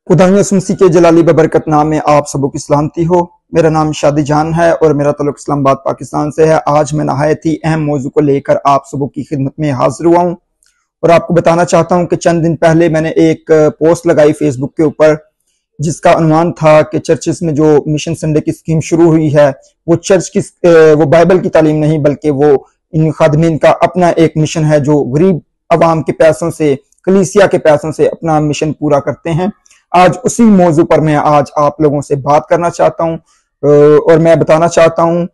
खुदा यसुमसी के जलाली बबरकत नाम में आप सबों की सलामती हो। मेरा नाम शादी जान है और मेरा ताल्लुक इस्लामाबाद पाकिस्तान से है। आज मैं नहायत ही अहम मौजू को लेकर आप सबों की खिदमत में हाजिर हुआ हूँ और आपको बताना चाहता हूँ कि चंद दिन पहले मैंने एक पोस्ट लगाई फेसबुक के ऊपर, जिसका अनुमान था कि चर्चेस में जो मिशन संडे की स्कीम शुरू हुई है वो चर्च की वो बाइबल की तालीम नहीं, बल्कि वो इन खादमीन का अपना एक मिशन है जो गरीब अवाम के पैसों से, कलीसिया के पैसों से अपना मिशन पूरा करते हैं। आज उसी मौजू पर मैं आज आप लोगों से बात करना चाहता हूं और मैं बताना चाहता हूं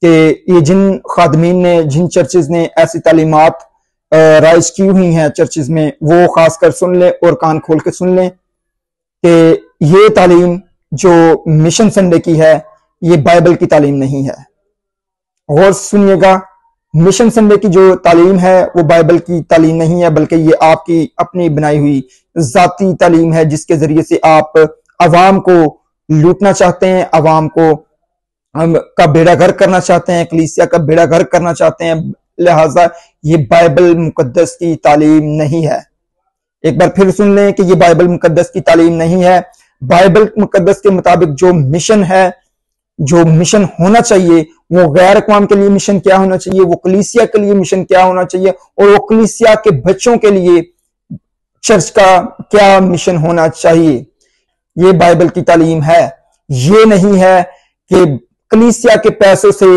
कि ये जिन खादमीन ने, जिन चर्चेज ने ऐसी तालीमात राइज की हुई हैं चर्चेज में, वो खासकर सुन लें और कान खोल के सुन लें कि ये तालीम जो मिशन संडे की है ये बाइबल की तालीम नहीं है। और सुनिएगा, मिशन संडे की जो तालीम है वो बाइबल की तालीम नहीं है, बल्कि ये आपकी अपनी बनाई हुई जाती तालीम है, जिसके जरिए से आप अवाम को लूटना चाहते हैं, अवाम को का बेड़ा गर्क करना चाहते हैं, कलीसिया का बेड़ा गर्क करना चाहते हैं। लिहाजा ये बाइबल मुकद्दस की तालीम नहीं है। एक बार फिर सुन लें कि ये बाइबल मुकद्दस की तालीम नहीं है। बाइबल मुकद्दस के मुताबिक जो मिशन है, जो मिशन होना चाहिए, वो गैर अक़वाम के लिए मिशन क्या होना चाहिए, वो कलीसिया के लिए मिशन क्या होना चाहिए, और वो कलीसिया के बच्चों के लिए चर्च का क्या मिशन होना चाहिए, ये बाइबल की तालीम है। ये नहीं है कि कलीसिया के पैसों से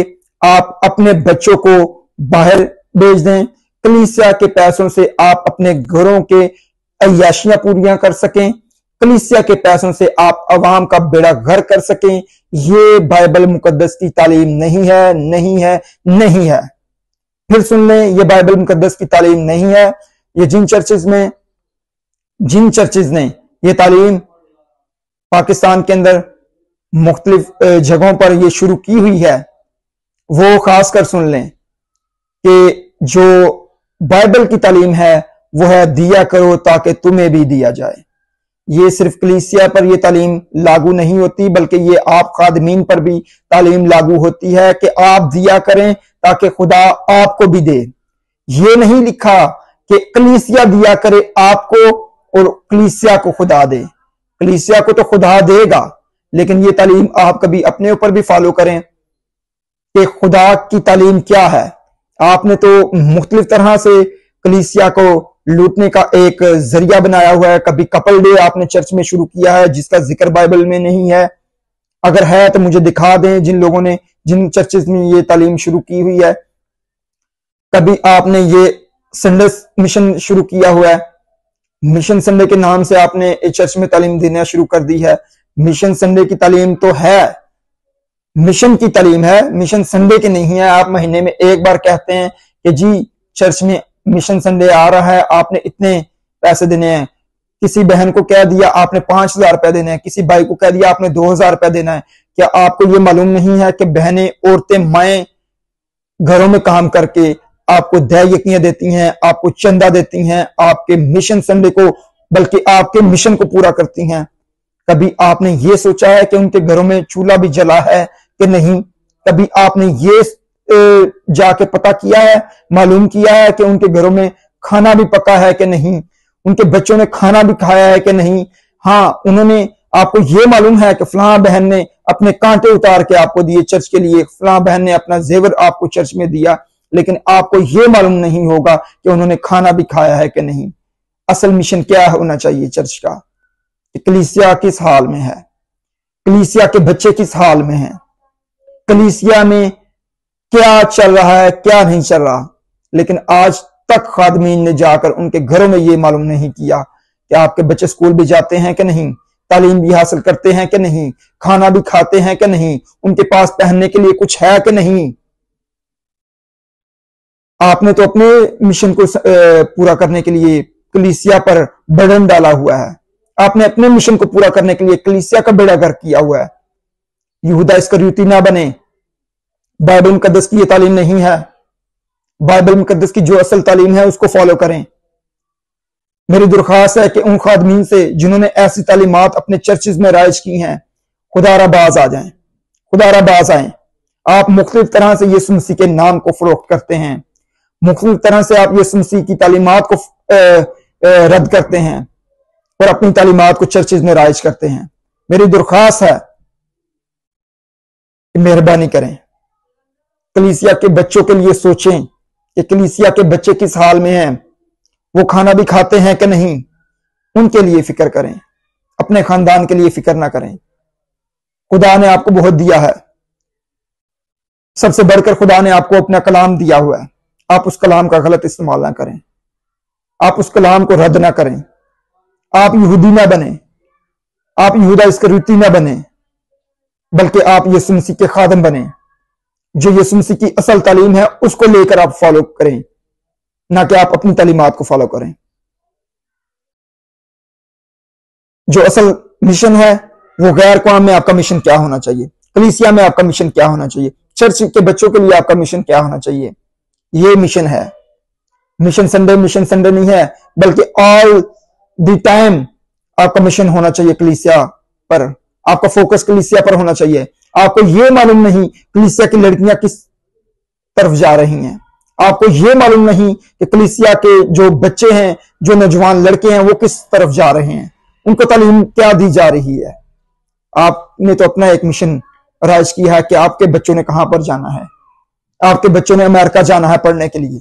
आप अपने बच्चों को बाहर भेज दें, कलीसिया के पैसों से आप अपने घरों के अय्याशियां पूरियां कर सकें, कलीसिया के पैसों से आप अवाम का बेड़ा गर्क कर सकें। ये बाइबल मुकद्दस की तालीम नहीं है, नहीं है, नहीं है। फिर सुन लें, ये बाइबल मुकद्दस की तालीम नहीं है। ये जिन चर्चेज ने ये तालीम पाकिस्तान के अंदर मुख्तलिफ जगहों पर ये शुरू की हुई है, वो खासकर सुन लें कि जो बाइबल की तालीम है वो है दिया करो ताकि तुम्हें भी दिया जाए। ये सिर्फ कलीसिया पर ये तालीम लागू नहीं होती, बल्कि ये आप खादमीन पर भी तालीम लागू होती है कि आप दिया करें ताकि खुदा आपको भी दे। ये नहीं लिखा कि कलीसिया दिया करे आपको और कलीसिया को खुदा दे। कलीसिया को तो खुदा देगा, लेकिन ये तालीम आप कभी अपने ऊपर भी फॉलो करें कि खुदा की तालीम क्या है। आपने तो मुख्तलिफ तरह से कलीसिया को लूटने का एक जरिया बनाया हुआ है। कभी कपल डे आपने चर्च में शुरू किया है जिसका जिक्र बाइबल में नहीं है। अगर है तो मुझे दिखा दें जिन लोगों ने, जिन चर्चेस में ये तालीम शुरू की हुई है। कभी आपने ये संडे मिशन शुरू किया हुआ है, मिशन संडे के नाम से आपने चर्च में तालीम देना शुरू कर दी है। मिशन संडे की तालीम तो है, मिशन की तालीम है, मिशन संडे की नहीं है। आप महीने में एक बार कहते हैं कि जी चर्च में मिशन संडे आ रहा है, आपने इतने पैसे देने हैं। किसी बहन को कह दिया आपने 5000 रुपए देने हैं, किसी भाई को कह दिया आपने 2000 रुपए देना है। क्या आपको ये मालूम नहीं है कि बहनें, औरतें, माएं घरों में काम करके आपको दय यकीयां देती हैं, आपको चंदा देती हैं, आपके मिशन संडे को, बल्कि आपके मिशन को पूरा करती हैं। कभी आपने ये सोचा है कि उनके घरों में चूल्हा भी जला है कि नहीं? कभी आपने ये जाके पता किया है, मालूम किया है कि उनके घरों में खाना भी पका है कि नहीं, उनके बच्चों ने खाना भी खाया है कि नहीं? हाँ, उन्होंने, आपको ये मालूम है कि फलां बहन ने अपने कांटे उतार के आपको दिए चर्च के लिए, फलां बहन ने अपना जेवर आपको चर्च में दिया, लेकिन आपको ये मालूम नहीं होगा कि उन्होंने खाना भी खाया है कि नहीं। असल मिशन क्या होना चाहिए चर्च का? कलीसिया किस हाल में है, कलीसिया के बच्चे किस हाल में हैं, कलीसिया में क्या चल रहा है, क्या नहीं चल रहा। लेकिन आज तक खादमीन ने जाकर उनके घरों में ये मालूम नहीं किया कि आपके बच्चे स्कूल भी जाते हैं कि नहीं, तालीम भी हासिल करते हैं कि नहीं, खाना भी खाते हैं कि नहीं, उनके पास पहनने के लिए कुछ है कि नहीं। आपने तो अपने मिशन को पूरा करने के लिए कलीसिया पर बर्डन डाला हुआ है। आपने अपने मिशन को पूरा करने के लिए कलीसिया का बेड़ा गर्क किया हुआ है। यहूदा इस्करियोती ना बने। बाइबल मुकद्दस की ये तालीम नहीं है। बाइबल मुकद्दस की जो असल तालीम है उसको फॉलो करें। मेरी दरख्वास्त है कि उन खादमीन से जिन्होंने ऐसी तालीमात अपने चर्चेज में राइज की हैं, खुदारा बाज आ जाएं, खुदारा बाज आएं। आप मुख्तलिफ तरह से यीशु मसीह के नाम को फरोख्त करते हैं, मुख्तलिफ तरह से आप यीशु मसीह की तालीमात को रद्द करते हैं। اور اپنی تعلیمات کو چرچز میں رائج کرتے ہیں. میری درخواست ہے کہ مہربانی کریں، کلیسیا کے بچوں کے لیے سوچیں کہ کلیسیا کے بچے کس حال میں ہیں، وہ کھانا بھی کھاتے ہیں کہ نہیں. ان کے لیے فکر کریں، اپنے خاندان کے لیے فکر نہ کریں. خدا نے آپ کو بہت دیا ہے، سب سے بڑھ کر خدا نے آپ کو اپنا کلام دیا ہوا ہے. آپ اس کلام کا غلط استعمال نہ کریں، آپ اس کلام کو رد نہ کریں. آپ یہودی نہ بنیں، آپ یہودا اسکریوتی نہ بنیں، بلکہ آپ یسوع مسیح کے خادم بنیں. جو یسوع مسیح کی اصل تعلیم ہے اس کو لے کر آپ فالو کریں، نہ کہ آپ اپنی تعلیمات کو فالو کریں. جو اصل مشن ہے وہ غیر قوم میں آپ کا مشن کیا ہونا چاہیے، کلیسیا میں آپ کا مشن کیا ہونا چاہیے، چرچ کے بچوں کے لیے آپ کا مشن کیا ہونا چاہیے. یہ مشن ہے. مشن سنڈے نہیں ہے، بلکہ آل دی ٹائم آپ کا مشن ہونا چاہیے کلیسیا پر. آپ کا فوکس کلیسیا پر ہونا چاہیے. آپ کو یہ معلوم نہیں کلیسیا کی لڑکیاں کس طرف جا رہی ہیں، آپ کو یہ معلوم نہیں کہ کلیسیا کے جو بچے ہیں، جو نوجوان لڑکے ہیں، وہ کس طرف جا رہے ہیں، ان کو تعلیم کیا دی جا رہی ہے. آپ نے تو اپنا ایک مشن رائج کیا ہے کہ آپ کے بچوں نے کہاں پر جانا ہے. آپ کے بچوں نے امریکہ جانا ہے پڑھنے کے لیے،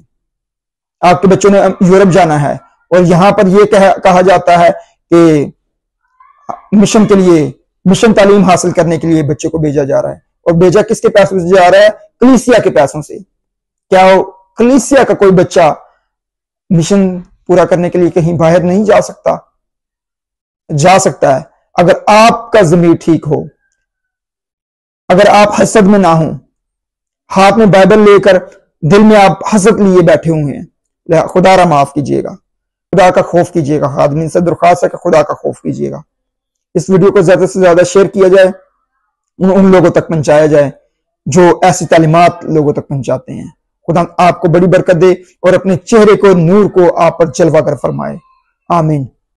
آپ کے بچوں نے یورپ جانا ہے، اور یہاں پر یہ کہا جاتا ہے کہ مشن کے لیے، مشن تعلیم حاصل کرنے کے لیے بچوں کو بھیجا جا رہا ہے. اور بھیجا کس کے پیسوں سے جا رہا ہے؟ کلیسیا کے پیسوں سے. کیا کلیسیا کا کوئی بچہ مشن پورا کرنے کے لیے کہیں باہر نہیں جا سکتا؟ جا سکتا ہے، اگر آپ کا ضمیر ٹھیک ہو، اگر آپ حسد میں نہ ہوں. ہاتھ میں بائبل لے کر دل میں آپ حسد لیے بیٹھے ہوئے ہیں. خدا را معاف کیجیے گا، خدا کا خوف کیجیے گا. خادمین سے درخواست ہے کہ خدا کا خوف کیجیے گا. اس ویڈیو کو زیادہ سے زیادہ شیئر کیا جائے، ان لوگوں تک پہنچایا جائے جو ایسی تعلیمات لوگوں تک پہنچاتے ہیں. خدا آپ کو بڑی برکت دے اور اپنے چہرے کو، نور کو آپ پر جلوہ گر فرمائے. آمین.